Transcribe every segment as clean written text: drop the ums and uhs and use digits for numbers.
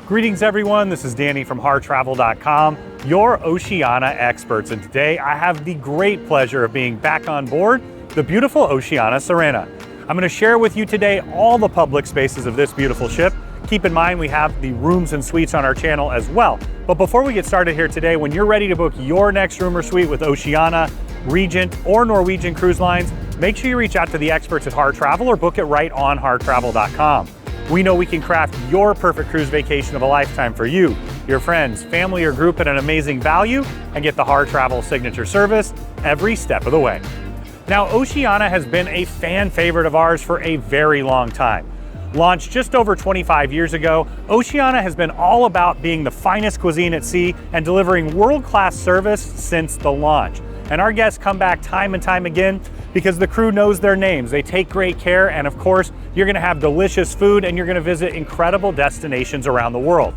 Greetings everyone, this is Danny from harrtravel.com, your Oceania experts, and today I have the great pleasure of being back on board the beautiful Oceania Sirena. I'm going to share with you today all the public spaces of this beautiful ship. Keep in mind we have the rooms and suites on our channel as well. But before we get started here today, when you're ready to book your next room or suite with Oceania, Regent, or Norwegian Cruise Lines, make sure you reach out to the experts at Harr Travel or book it right on harrtravel.com. We know we can craft your perfect cruise vacation of a lifetime for you, your friends, family, or group at an amazing value, and get the Harr Travel signature service every step of the way. Now, Oceania has been a fan favorite of ours for a very long time. Launched just over 25 years ago, Oceania has been all about being the finest cuisine at sea and delivering world-class service since the launch. And our guests come back time and time again because the crew knows their names. They take great care, and of course, you're gonna have delicious food and you're gonna visit incredible destinations around the world.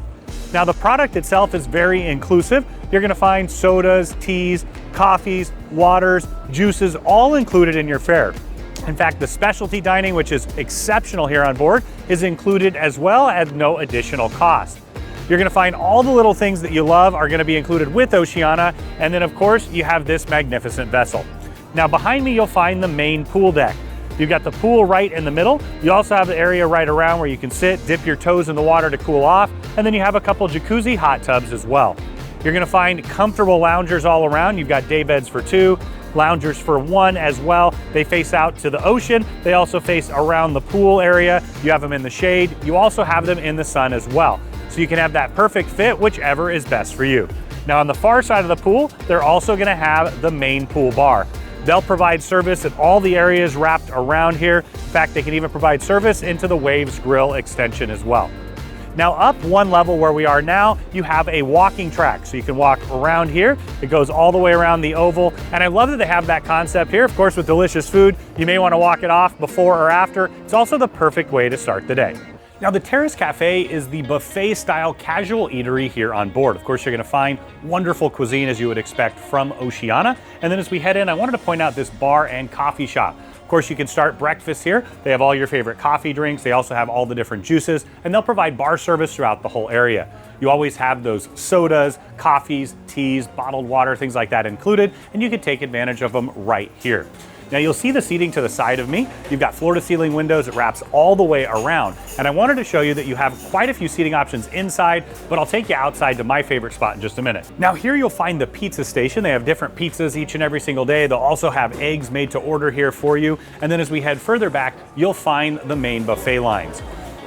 Now, the product itself is very inclusive. You're gonna find sodas, teas, coffees, waters, juices, all included in your fare. In fact, the specialty dining, which is exceptional here on board, is included as well at no additional cost. You're gonna find all the little things that you love are gonna be included with Oceania, and then of course, you have this magnificent vessel. Now behind me, you'll find the main pool deck. You've got the pool right in the middle. You also have the area right around where you can sit, dip your toes in the water to cool off, and then you have a couple jacuzzi hot tubs as well. You're gonna find comfortable loungers all around. You've got day beds for two, loungers for one as well. They face out to the ocean. They also face around the pool area. You have them in the shade. You also have them in the sun as well. So you can have that perfect fit, whichever is best for you. Now on the far side of the pool, they're also gonna have the main pool bar. They'll provide service at all the areas wrapped around here. In fact, they can even provide service into the Waves Grill extension as well. Now up one level where we are now, you have a walking track. So you can walk around here. It goes all the way around the oval. And I love that they have that concept here. Of course, with delicious food, you may want to walk it off before or after. It's also the perfect way to start the day. Now, the Terrace Cafe is the buffet-style casual eatery here on board. Of course, you're gonna find wonderful cuisine as you would expect from Oceania. And then as we head in, I wanted to point out this bar and coffee shop. Of course, you can start breakfast here. They have all your favorite coffee drinks. They also have all the different juices, and they'll provide bar service throughout the whole area. You always have those sodas, coffees, teas, bottled water, things like that included, and you can take advantage of them right here. Now you'll see the seating to the side of me. You've got floor to ceiling windows. It wraps all the way around. And I wanted to show you that you have quite a few seating options inside, but I'll take you outside to my favorite spot in just a minute. Now here you'll find the pizza station. They have different pizzas each and every single day. They'll also have eggs made to order here for you. And then as we head further back, you'll find the main buffet lines.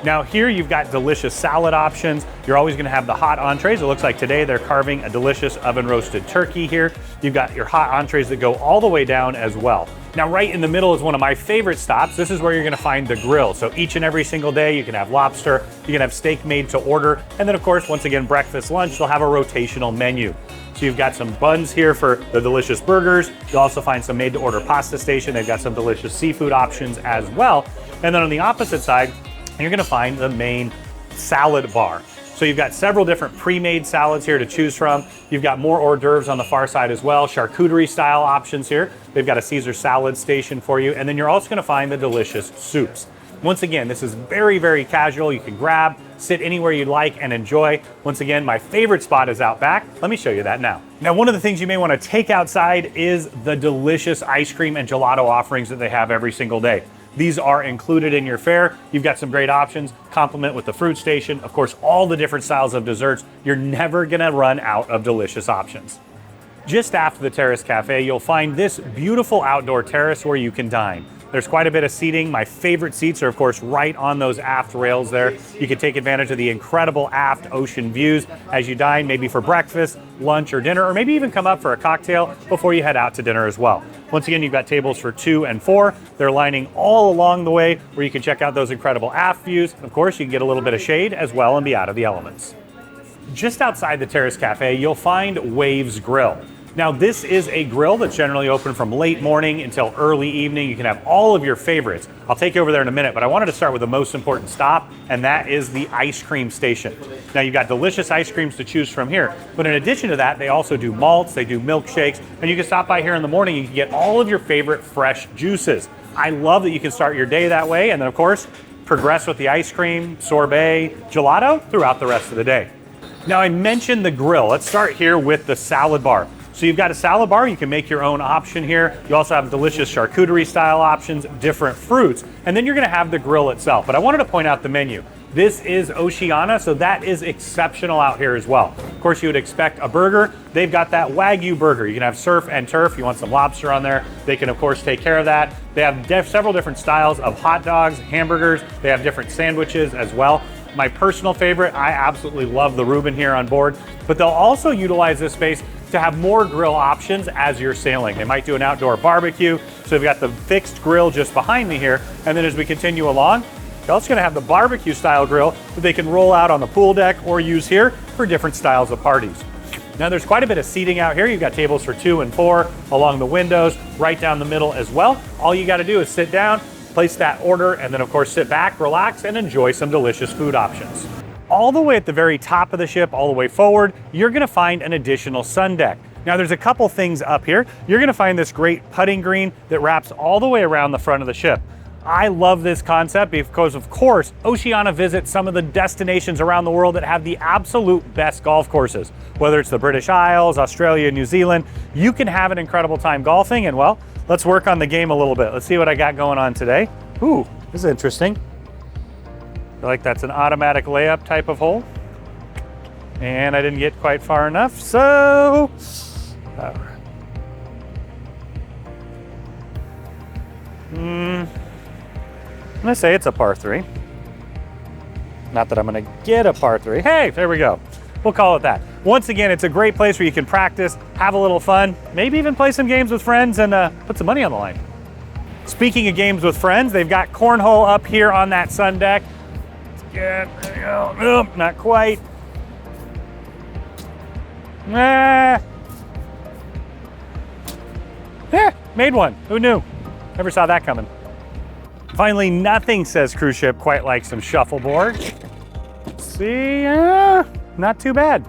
Now here you've got delicious salad options. You're always gonna have the hot entrees. It looks like today they're carving a delicious oven roasted turkey here. You've got your hot entrees that go all the way down as well. Now right in the middle is one of my favorite stops. This is where you're gonna find the grill. So each and every single day you can have lobster, you can have steak made to order, and then of course, once again, breakfast, lunch, they'll have a rotational menu. So you've got some buns here for the delicious burgers. You'll also find some made to order pasta station. They've got some delicious seafood options as well. And then on the opposite side, you're gonna find the main salad bar. So you've got several different pre-made salads here to choose from. You've got more hors d'oeuvres on the far side as well, charcuterie style options here. They've got a Caesar salad station for you. And then you're also gonna find the delicious soups. Once again, this is very, very casual. You can grab, sit anywhere you'd like and enjoy. Once again, my favorite spot is out back. Let me show you that now. Now, one of the things you may wanna take outside is the delicious ice cream and gelato offerings that they have every single day. These are included in your fare. You've got some great options, complement with the fruit station. Of course, all the different styles of desserts. You're never gonna run out of delicious options. Just after the Terrace Cafe, you'll find this beautiful outdoor terrace where you can dine. There's quite a bit of seating. My favorite seats are, of course, right on those aft rails there. You can take advantage of the incredible aft ocean views as you dine, maybe for breakfast, lunch, or dinner, or maybe even come up for a cocktail before you head out to dinner as well. Once again, you've got tables for 2 and 4. They're lining all along the way where you can check out those incredible aft views. Of course, you can get a little bit of shade as well and be out of the elements. Just outside the Terrace Cafe, you'll find Waves Grill. Now this is a grill that's generally open from late morning until early evening. You can have all of your favorites. I'll take you over there in a minute, but I wanted to start with the most important stop, and that is the ice cream station. Now you've got delicious ice creams to choose from here, but in addition to that, they also do malts, they do milkshakes, and you can stop by here in the morning, you can get all of your favorite fresh juices. I love that you can start your day that way, and then of course, progress with the ice cream, sorbet, gelato throughout the rest of the day. Now I mentioned the grill. Let's start here with the salad bar. So you've got a salad bar, you can make your own option here. You also have delicious charcuterie style options, different fruits, and then you're gonna have the grill itself. But I wanted to point out the menu. This is Oceania, so that is exceptional out here as well. Of course, you would expect a burger. They've got that Wagyu burger. You can have surf and turf. You want some lobster on there. They can, of course, take care of that. They have several different styles of hot dogs, hamburgers. They have different sandwiches as well. My personal favorite, I absolutely love the Reuben here on board, but they'll also utilize this space to have more grill options as you're sailing. They might do an outdoor barbecue. So we've got the fixed grill just behind me here. And then as we continue along, they're also gonna have the barbecue style grill that they can roll out on the pool deck or use here for different styles of parties. Now there's quite a bit of seating out here. You've got tables for 2 and 4 along the windows, right down the middle as well. All you gotta do is sit down, place that order, and then of course sit back, relax, and enjoy some delicious food options. All the way at the very top of the ship, all the way forward, you're gonna find an additional sun deck. Now there's a couple things up here. You're gonna find this great putting green that wraps all the way around the front of the ship. I love this concept because, of course, Oceania visits some of the destinations around the world that have the absolute best golf courses. Whether it's the British Isles, Australia, New Zealand, you can have an incredible time golfing. And well, let's work on the game a little bit. Let's see what I got going on today. Ooh, this is interesting. I feel like that's an automatic layup type of hole. And I didn't get quite far enough, so... I'm gonna say it's a par 3. Not that I'm gonna get a par 3. Hey, there we go. We'll call it that. Once again, it's a great place where you can practice, have a little fun, maybe even play some games with friends and put some money on the line. Speaking of games with friends, they've got cornhole up here on that sun deck. There you go. Nope, not quite. Made one. Who knew? Never saw that coming. Finally, nothing says cruise ship quite like some shuffleboard. See, not too bad.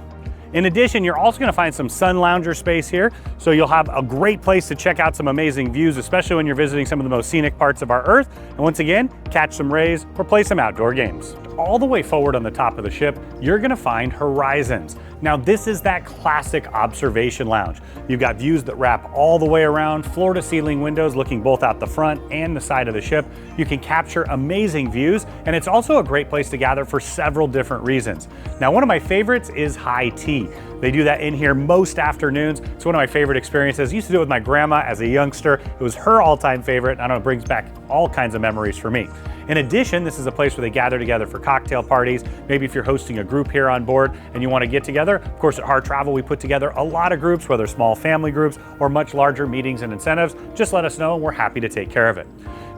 In addition, you're also gonna find some sun lounger space here, so you'll have a great place to check out some amazing views, especially when you're visiting some of the most scenic parts of our Earth. And once again, catch some rays or play some outdoor games. All the way forward on the top of the ship, you're gonna find Horizons. Now this is that classic observation lounge. You've got views that wrap all the way around, floor to ceiling windows looking both out the front and the side of the ship. You can capture amazing views, and it's also a great place to gather for several different reasons. Now one of my favorites is high tea. They do that in here most afternoons. It's one of my favorite experiences. I used to do it with my grandma as a youngster. It was her all-time favorite. I know it brings back all kinds of memories for me. In addition, this is a place where they gather together for cocktail parties. Maybe if you're hosting a group here on board and you want to get together. Of course, at Harr Travel, we put together a lot of groups, whether small family groups or much larger meetings and incentives. Just let us know and we're happy to take care of it.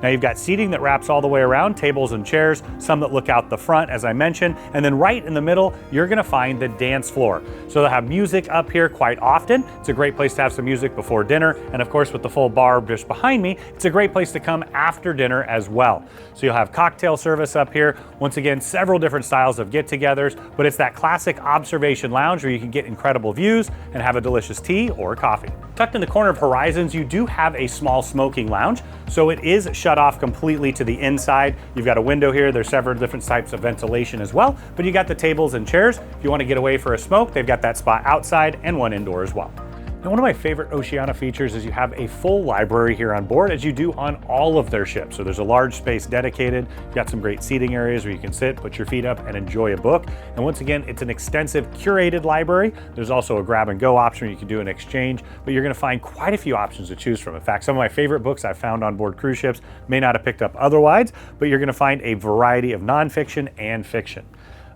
Now you've got seating that wraps all the way around, tables and chairs, some that look out the front, as I mentioned, and then right in the middle, you're gonna find the dance floor. So they'll have music up here quite often. It's a great place to have some music before dinner, and of course with the full bar just behind me, it's a great place to come after dinner as well. So you'll have cocktail service up here. Once again, several different styles of get-togethers, but it's that classic observation lounge where you can get incredible views and have a delicious tea or coffee. Tucked in the corner of Horizons, you do have a small smoking lounge, so it is shut off completely to the inside. You've got a window here. There's several different types of ventilation as well, but you got the tables and chairs. If you want to get away for a smoke, they've got that spot outside and one indoor as well. Now, one of my favorite Oceania features is you have a full library here on board, as you do on all of their ships. So there's a large space dedicated. You've got some great seating areas where you can sit, put your feet up, and enjoy a book. And once again, it's an extensive curated library. There's also a grab and go option where you can do an exchange, but you're gonna find quite a few options to choose from. In fact, some of my favorite books I've found on board cruise ships may not have picked up otherwise, but you're gonna find a variety of nonfiction and fiction.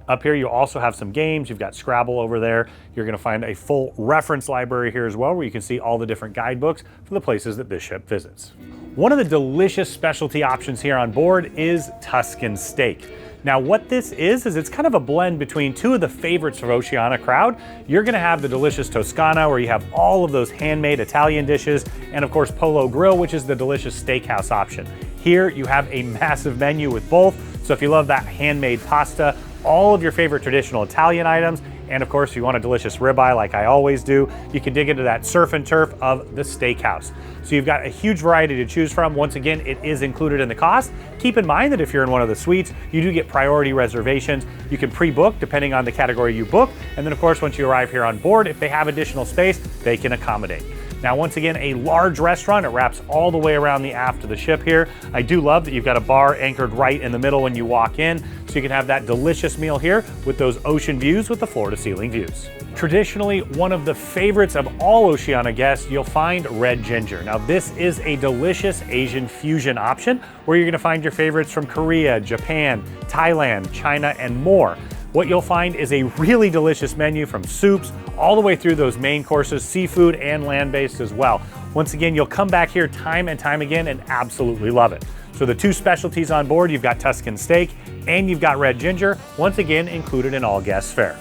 Up here, you also have some games. You've got Scrabble over there. You're gonna find a full reference library here as well, where you can see all the different guidebooks for the places that this ship visits. One of the delicious specialty options here on board is Tuscan Steak. Now what this is it's kind of a blend between two of the favorites of Oceania crowd. You're gonna have the delicious Toscana, where you have all of those handmade Italian dishes, and of course Polo Grill, which is the delicious steakhouse option. Here you have a massive menu with both, so if you love that handmade pasta, all of your favorite traditional Italian items, And of course, if you want a delicious ribeye like I always do, you can dig into that surf and turf of the steakhouse. So you've got a huge variety to choose from. Once again, it is included in the cost. Keep in mind that if you're in one of the suites, you do get priority reservations. You can pre-book depending on the category you book. And then of course, once you arrive here on board, if they have additional space, they can accommodate. Now, once again, a large restaurant. It wraps all the way around the aft of the ship here. I do love that you've got a bar anchored right in the middle when you walk in, so you can have that delicious meal here with those ocean views with the floor-to-ceiling views. Traditionally, one of the favorites of all Oceania guests, you'll find red ginger. Now, this is a delicious Asian fusion option where you're gonna find your favorites from Korea, Japan, Thailand, China, and more. What you'll find is a really delicious menu from soups all the way through those main courses, seafood and land-based as well. Once again, you'll come back here time and time again and absolutely love it. So the two specialties on board, you've got Tuscan Steak and you've got red ginger, once again included in all guest fare.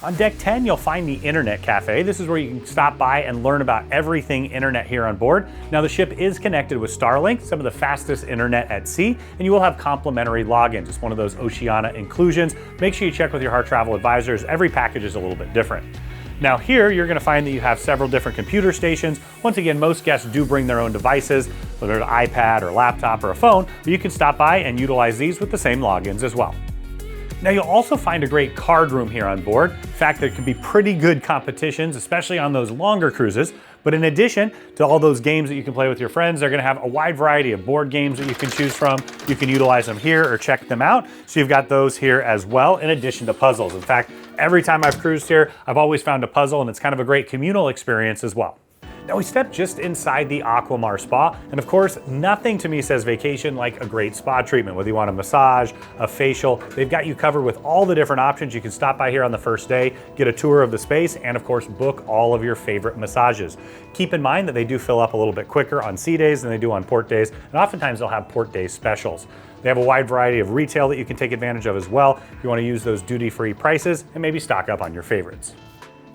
On deck 10, you'll find the Internet Cafe. This is where you can stop by and learn about everything internet here on board. Now, the ship is connected with Starlink, some of the fastest internet at sea, and you will have complimentary logins. It's one of those Oceania inclusions. Make sure you check with your Harr travel advisors. Every package is a little bit different. Now here, you're gonna find that you have several different computer stations. Once again, most guests do bring their own devices, whether it's an iPad or laptop or a phone, but you can stop by and utilize these with the same logins as well. Now you'll also find a great card room here on board. In fact, there can be pretty good competitions, especially on those longer cruises. But in addition to all those games that you can play with your friends, they're gonna have a wide variety of board games that you can choose from. You can utilize them here or check them out. So you've got those here as well, in addition to puzzles. In fact, every time I've cruised here, I've always found a puzzle, and it's kind of a great communal experience as well. Now we step just inside the Aquamar Spa, and of course, nothing to me says vacation like a great spa treatment. Whether you want a massage, a facial, they've got you covered with all the different options. You can stop by here on the first day, get a tour of the space, and of course, book all of your favorite massages. Keep in mind that they do fill up a little bit quicker on sea days than they do on port days, and oftentimes they'll have port day specials. They have a wide variety of retail that you can take advantage of as well if you want to use those duty-free prices and maybe stock up on your favorites.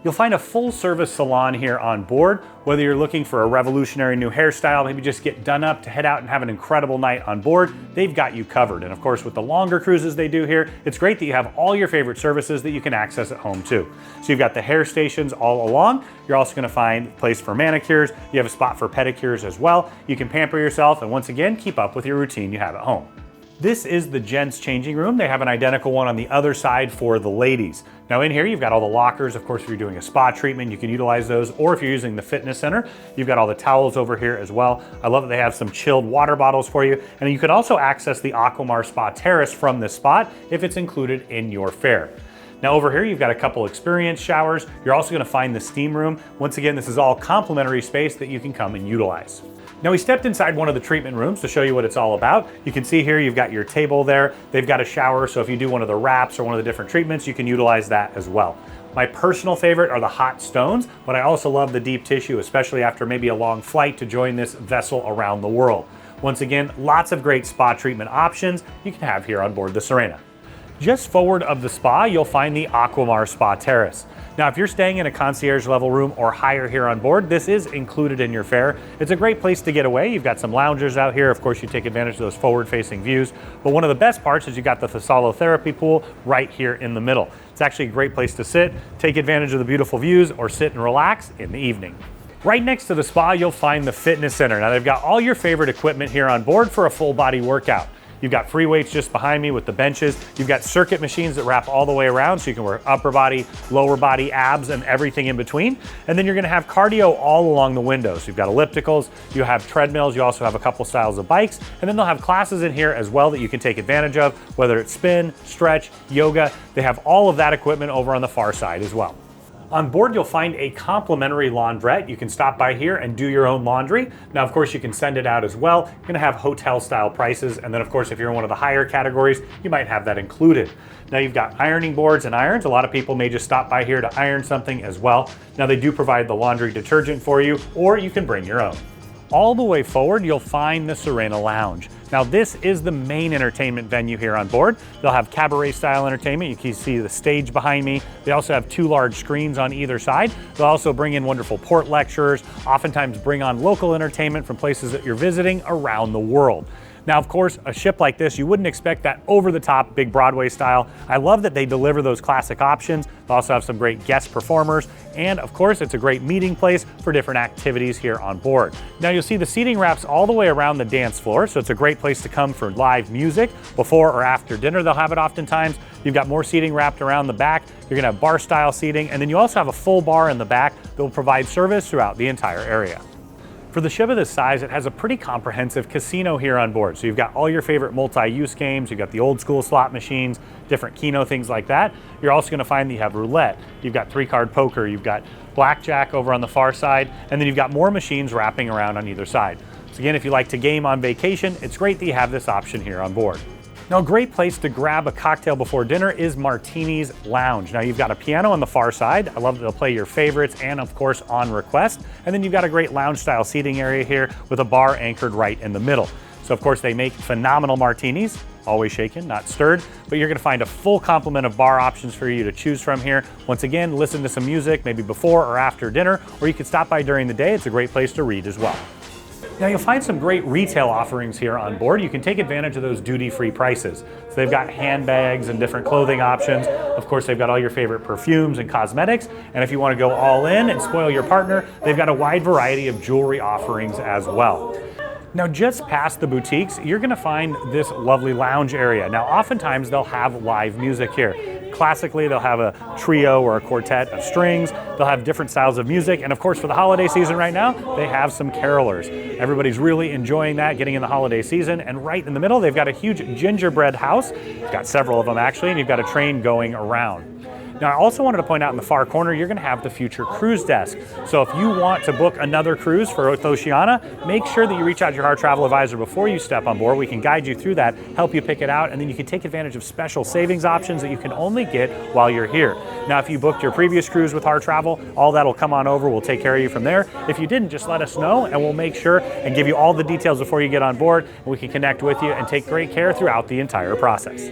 You'll find a full-service salon here on board. Whether you're looking for a revolutionary new hairstyle, maybe just get done up to head out and have an incredible night on board, they've got you covered. And of course, with the longer cruises they do here, it's great that you have all your favorite services that you can access at home too. So you've got the hair stations all along. You're also gonna find a place for manicures. You have a spot for pedicures as well. You can pamper yourself and once again, keep up with your routine you have at home. This is the Gents changing room. They have an identical one on the other side for the ladies. Now in here, you've got all the lockers. Of course, if you're doing a spa treatment, you can utilize those, or if you're using the fitness center, you've got all the towels over here as well. I love that they have some chilled water bottles for you. And you can also access the Aquamar Spa Terrace from this spot if it's included in your fare. Now over here, you've got a couple experience showers. You're also gonna find the steam room. Once again, this is all complimentary space that you can come and utilize. Now we stepped inside one of the treatment rooms to show you what it's all about. You can see here you've got your table there. They've got a shower, so if you do one of the wraps or one of the different treatments, you can utilize that as well. My personal favorite are the hot stones, but I also love the deep tissue, especially after maybe a long flight to join this vessel around the world. Once again, lots of great spa treatment options you can have here on board the Sirena. Just forward of the spa, you'll find the Aquamar Spa Terrace. Now, if you're staying in a concierge level room or higher here on board, this is included in your fare. It's a great place to get away. You've got some loungers out here. Of course, you take advantage of those forward-facing views. But one of the best parts is you got the therapy pool right here in the middle. It's actually a great place to sit, take advantage of the beautiful views, or sit and relax in the evening. Right next to the spa, you'll find the fitness center. Now, they've got all your favorite equipment here on board for a full body workout. You've got free weights just behind me with the benches. You've got circuit machines that wrap all the way around so you can work upper body, lower body, abs, and everything in between. And then you're gonna have cardio all along the window. So you've got ellipticals, you have treadmills, you also have a couple styles of bikes, and then they'll have classes in here as well that you can take advantage of, whether it's spin, stretch, yoga. They have all of that equipment over on the far side as well. On board, you'll find a complimentary laundrette. You can stop by here and do your own laundry. Now, of course, you can send it out as well. You're gonna have hotel style prices. And then of course, if you're in one of the higher categories, you might have that included. Now you've got ironing boards and irons. A lot of people may just stop by here to iron something as well. Now they do provide the laundry detergent for you, or you can bring your own. All the way forward, you'll find the Serena Lounge. Now this is the main entertainment venue here on board. They'll have cabaret style entertainment. You can see the stage behind me. They also have 2 large screens on either side. They'll also bring in wonderful port lecturers, oftentimes bring on local entertainment from places that you're visiting around the world. Now, of course, a ship like this, you wouldn't expect that over-the-top big Broadway style. I love that they deliver those classic options. They also have some great guest performers. And of course, it's a great meeting place for different activities here on board. Now you'll see the seating wraps all the way around the dance floor. So it's a great place to come for live music before or after dinner. They'll have it oftentimes. You've got more seating wrapped around the back. You're gonna have bar style seating. And then you also have a full bar in the back that will provide service throughout the entire area. For the ship of this size, it has a pretty comprehensive casino here on board. So you've got all your favorite multi-use games, you've got the old school slot machines, different Keno, things like that. You're also gonna find that you have roulette, you've got 3-card poker, you've got blackjack over on the far side, and then you've got more machines wrapping around on either side. So again, if you like to game on vacation, it's great that you have this option here on board. Now, a great place to grab a cocktail before dinner is Martinis Lounge. Now, you've got a piano on the far side. I love that they'll play your favorites and, of course, on request. And then you've got a great lounge-style seating area here with a bar anchored right in the middle. So, of course, they make phenomenal martinis, always shaken, not stirred, but you're gonna find a full complement of bar options for you to choose from here. Once again, listen to some music, maybe before or after dinner, or you could stop by during the day. It's a great place to read as well. Now you'll find some great retail offerings here on board. You can take advantage of those duty-free prices. So they've got handbags and different clothing options. Of course, they've got all your favorite perfumes and cosmetics. And if you want to go all in and spoil your partner, they've got a wide variety of jewelry offerings as well. Now, just past the boutiques, you're gonna find this lovely lounge area. Now, oftentimes they'll have live music here. Classically, they'll have a trio or a quartet of strings. They'll have different styles of music. And of course, for the holiday season right now, they have some carolers. Everybody's really enjoying that, getting in the holiday season. And right in the middle, they've got a huge gingerbread house. You've got several of them actually, and you've got a train going around. Now, I also wanted to point out in the far corner, you're gonna have the future cruise desk. So if you want to book another cruise for Oceania, make sure that you reach out to your Harr travel advisor before you step on board. We can guide you through that, help you pick it out, and then you can take advantage of special savings options that you can only get while you're here. Now, if you booked your previous cruise with Harr Travel, all that'll come on over. We'll take care of you from there. If you didn't, just let us know, and we'll make sure and give you all the details before you get on board, and we can connect with you and take great care throughout the entire process.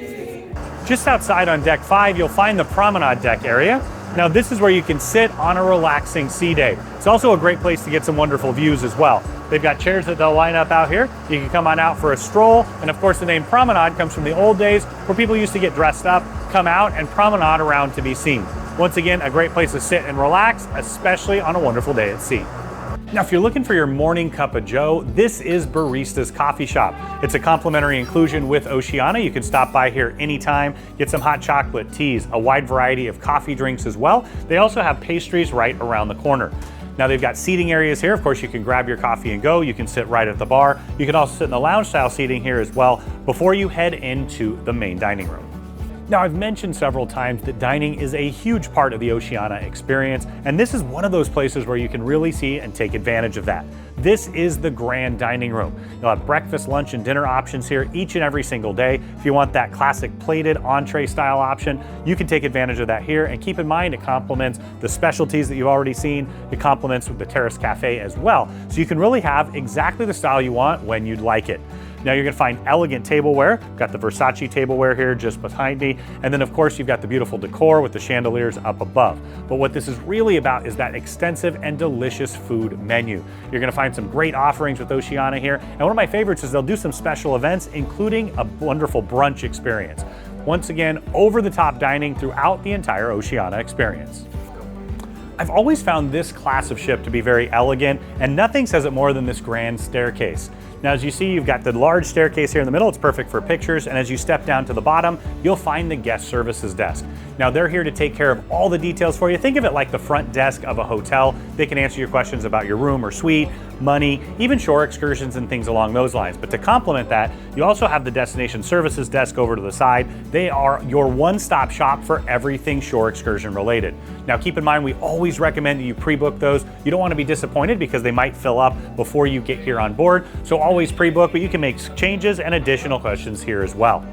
Just outside on deck 5, you'll find the Promenade Deck area. Now this is where you can sit on a relaxing sea day. It's also a great place to get some wonderful views as well. They've got chairs that they'll line up out here. You can come on out for a stroll. And of course the name Promenade comes from the old days where people used to get dressed up, come out and promenade around to be seen. Once again, a great place to sit and relax, especially on a wonderful day at sea. Now, if you're looking for your morning cup of joe, this is Barista's Coffee Shop. It's a complimentary inclusion with Oceania. You can stop by here anytime, get some hot chocolate teas, a wide variety of coffee drinks as well. They also have pastries right around the corner. Now they've got seating areas here. Of course, you can grab your coffee and go. You can sit right at the bar. You can also sit in the lounge style seating here as well before you head into the main dining room. Now, I've mentioned several times that dining is a huge part of the Oceania experience, and this is one of those places where you can really see and take advantage of that. This is the grand dining room. You'll have breakfast, lunch, and dinner options here each and every single day. If you want that classic plated entree style option, you can take advantage of that here, and keep in mind it complements the specialties that you've already seen. It complements with the Terrace Cafe as well, so you can really have exactly the style you want when you'd like it. Now you're gonna find elegant tableware. Got the Versace tableware here just behind me. And then of course you've got the beautiful decor with the chandeliers up above. But what this is really about is that extensive and delicious food menu. You're gonna find some great offerings with Oceania here. And one of my favorites is they'll do some special events, including a wonderful brunch experience. Once again, over the top dining throughout the entire Oceania experience. I've always found this class of ship to be very elegant, and nothing says it more than this grand staircase. Now, as you see, you've got the large staircase here in the middle. It's perfect for pictures. And as you step down to the bottom, you'll find the guest services desk. Now, they're here to take care of all the details for you. Think of it like the front desk of a hotel. They can answer your questions about your room or suite, money, even shore excursions and things along those lines. But to complement that, you also have the destination services desk over to the side. They are your one-stop shop for everything shore excursion related. Now, keep in mind, we always recommend that you pre-book those. You don't want to be disappointed because they might fill up before you get here on board. So always pre-book, but you can make changes and additional questions here as well.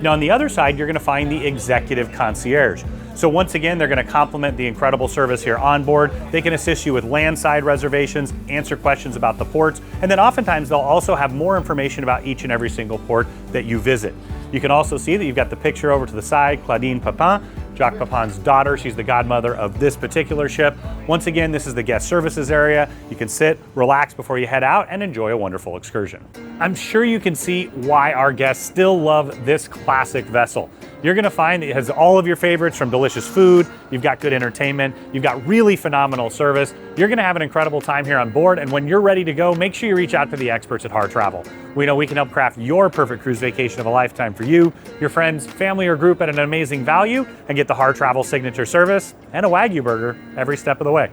Now on the other side, you're going to find the executive concierge. So once again, they're going to complement the incredible service here on board. They can assist you with landside reservations, answer questions about the ports, and then oftentimes they'll also have more information about each and every single port that you visit. You can also see that you've got the picture over to the side, Claudine Papin, Jacques Papin's daughter. She's the godmother of this particular ship. Once again, this is the guest services area. You can sit, relax before you head out, and enjoy a wonderful excursion. I'm sure you can see why our guests still love this classic vessel. You're gonna find it has all of your favorites, from delicious food, you've got good entertainment, you've got really phenomenal service. You're gonna have an incredible time here on board, and when you're ready to go, make sure you reach out to the experts at Harr Travel. We know we can help craft your perfect cruise vacation of a lifetime for you, your friends, family, or group at an amazing value, and get the Harr Travel signature service and a Wagyu burger every step of the way.